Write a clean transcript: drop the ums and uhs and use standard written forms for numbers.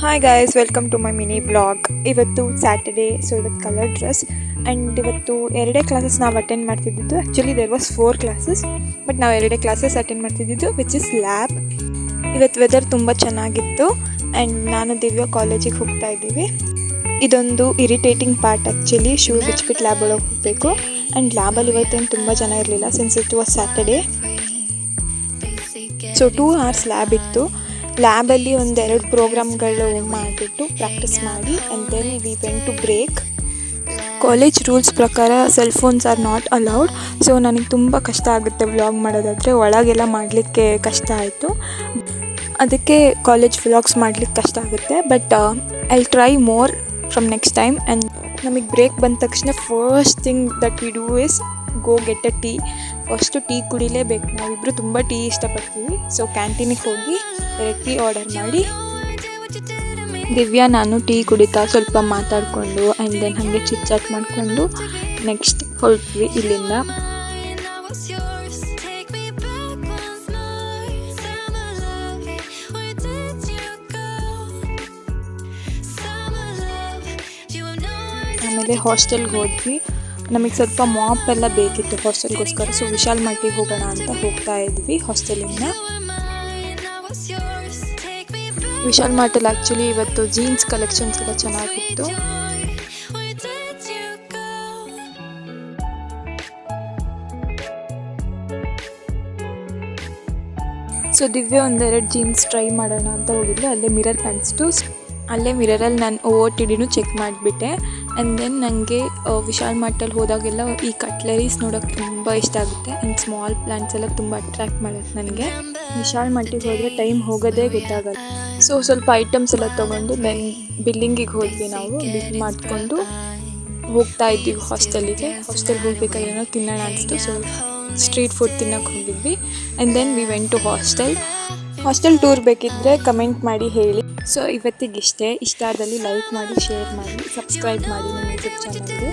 Hi guys, welcome to my mini vlog. ಇವತ್ತು Saturday, so ಇವತ್ತು colour dress and ಇವತ್ತು ಎರಡೇ ಕ್ಲಾಸಸ್ ನಾವು ಅಟೆಂಡ್ ಮಾಡ್ತಿದ್ದಿದ್ದು. Actually there was 4 classes, but ನಾವು ಎರಡೇ ಕ್ಲಾಸಸ್ ಅಟೆಂಡ್ ಮಾಡ್ತಿದ್ದಿದ್ದು, ವಿಚ್ ಇಸ್ ಲ್ಯಾಬ್. ಇವತ್ತು ವೆದರ್ ತುಂಬ ಚೆನ್ನಾಗಿತ್ತು ಆ್ಯಂಡ್ ನಾನು ದಿವ್ಯ ಕಾಲೇಜಿಗೆ ಹೋಗ್ತಾ ಇದ್ದೀವಿ. ಇದೊಂದು ಇರಿಟೇಟಿಂಗ್ ಪಾರ್ಟ್ ಆ್ಯಕ್ಚುಲಿ, ಶೂ ಬಿಚ್ಬಿಟ್ಟು ಲ್ಯಾಬ್ ಒಳಗೆ ಹೋಗಬೇಕು. ಆ್ಯಂಡ್ ಲ್ಯಾಬಲ್ಲಿ ಇವತ್ತೇನು ತುಂಬ ಜನ ಇರಲಿಲ್ಲ since it was Saturday. So 2 hours lab ಇತ್ತು. ಲ್ಯಾಬಲ್ಲಿ ಒಂದೆರಡು ಪ್ರೋಗ್ರಾಮ್ಗಳು ಮಾಡಿಬಿಟ್ಟು ಪ್ರಾಕ್ಟೀಸ್ ಮಾಡಿ and then we went to break. College rules ಪ್ರಕಾರ cell phones are not allowed. So ನನಗೆ ತುಂಬ ಕಷ್ಟ ಆಗುತ್ತೆ ವ್ಲಾಗ್ ಮಾಡೋದಾದರೆ, ಒಳಗೆಲ್ಲ ಮಾಡಲಿಕ್ಕೆ ಕಷ್ಟ ಆಯಿತು. ಅದಕ್ಕೆ ಕಾಲೇಜ್ ವ್ಲಾಗ್ಸ್ ಮಾಡಲಿಕ್ಕೆ ಕಷ್ಟ ಆಗುತ್ತೆ. But I try more from next time. And ನಮಗೆ ಬ್ರೇಕ್ ಬಂದ ತಕ್ಷಣ first thing that we do is go get a tea. First tea ಕುಡಿಲೇಬೇಕು, ನಾವಿಬ್ಬರು ತುಂಬ ಟೀ ಇಷ್ಟಪಡ್ತೀವಿ. ಸೊ ಕ್ಯಾಂಟೀನಿಗೆ ಹೋಗಿ ಟೀ ಆರ್ಡರ್ ಮಾಡಿ ದಿವ್ಯಾ ನಾನು ಟೀ ಕುಡಿತಾ ಸ್ವಲ್ಪ ಮಾತಾಡಿಕೊಂಡು ಆ್ಯಂಡ್ ದೆನ್ ಹಾಗೆ ಚಿಟ್ ಚಾಟ್ ಮಾಡಿಕೊಂಡು ನೆಕ್ಸ್ಟ್ ಹೊರಟ್ವಿ ಇಲ್ಲಿಂದ. ಆಮೇಲೆ ಹಾಸ್ಟೆಲ್ಗೆ ಹೋದ್ವಿ. ನಮಗೆ ಸ್ವಲ್ಪ ಮಾಪ್ ಎಲ್ಲ ಬೇಕಿತ್ತು ಹಾಸ್ಟೆಲ್ಗೋಸ್ಕರ. ಸೊ ವಿಶಾಲ್ ಮಟ್ಟಿಗೆ ಹೋಗೋಣ ಅಂತ ಹೋಗ್ತಾ ಇದ್ವಿ ಹಾಸ್ಟೆಲಿಂದ. ವಿಶಾಲ್ ಮಾರ್ಟಲ್ಲಿ ಆ್ಯಕ್ಚುಲಿ ಇವತ್ತು ಜೀನ್ಸ್ ಕಲೆಕ್ಷನ್ಸ್ ಎಲ್ಲ ಚೆನ್ನಾಗಿತ್ತು. ಸೊ ದಿವ್ಯ ಒಂದೆರಡು ಜೀನ್ಸ್ ಟ್ರೈ ಮಾಡೋಣ ಅಂತ ಹೋಗಿದ್ಲು. ಅಲ್ಲೇ ಮಿರರ್ ಕಾಣಿಸ್ತು. ಅಲ್ಲೇ ಮಿರರಲ್ಲಿ ನಾನು OOTDನೂ ಚೆಕ್ ಮಾಡಿಬಿಟ್ಟೆ. ಆ್ಯಂಡ್ ದೆನ್ ನನಗೆ ವಿಶಾಲ್ ಮಾರ್ಟಲ್ಲಿ ಹೋದಾಗೆಲ್ಲ ಈ ಕಟ್ಲರೀಸ್ ನೋಡೋಕ್ಕೆ ತುಂಬ ಇಷ್ಟ ಆಗುತ್ತೆ. ಆ್ಯಂಡ್ ಸ್ಮಾಲ್ ಪ್ಲಾಂಟ್ಸ್ ಎಲ್ಲ ತುಂಬ ಅಟ್ರ್ಯಾಕ್ಟ್ ಮಾಡುತ್ತೆ ನನಗೆ. ವಿಶಾಲ್ ಮಾರ್ಟಿಗೆ ಹೋದರೆ ಟೈಮ್ ಹೋಗೋದೇ ಗೊತ್ತಾಗಲ್ಲ. ಸೊ ಸ್ವಲ್ಪ ಐಟಮ್ಸ್ ಎಲ್ಲ ತೊಗೊಂಡು ದೆನ್ ಬಿಲ್ಲಿಂಗಿಗೆ ಹೋದ್ವಿ. ನಾವು ಬಿಲ್ ಮಾಡಿಕೊಂಡು ಹೋಗ್ತಾ ಇದ್ವಿ ಹಾಸ್ಟೆಲಿಗೆ. ಹಾಸ್ಟೆಲ್ಗೆ ಹೋಗ್ಬೇಕಾದ್ರೆ ಏನೋ ತಿನ್ನೋಣ ಅನಿಸ್ತು. ಸೊ ಸ್ಟ್ರೀಟ್ ಫುಡ್ ತಿನ್ನೋಕ್ಕೆ ಹೋಗಿದ್ವಿ. And then we went to hostel tour ಬೇಕಿದ್ದರೆ ಕಮೆಂಟ್ ಮಾಡಿ ಹೇಳಿ. ಸೊ ಇವತ್ತಿಗೆ ಇಷ್ಟ ಆದಲ್ಲಿ ಲೈಕ್ ಮಾಡಿ, ಶೇರ್ ಮಾಡಿ, ಸಬ್ಸ್ಕ್ರೈಬ್ ಮಾಡಿ ನಮ್ಮ ಯೂಟ್ಯೂಬ್ ಚಾನಲ್ಗೆ.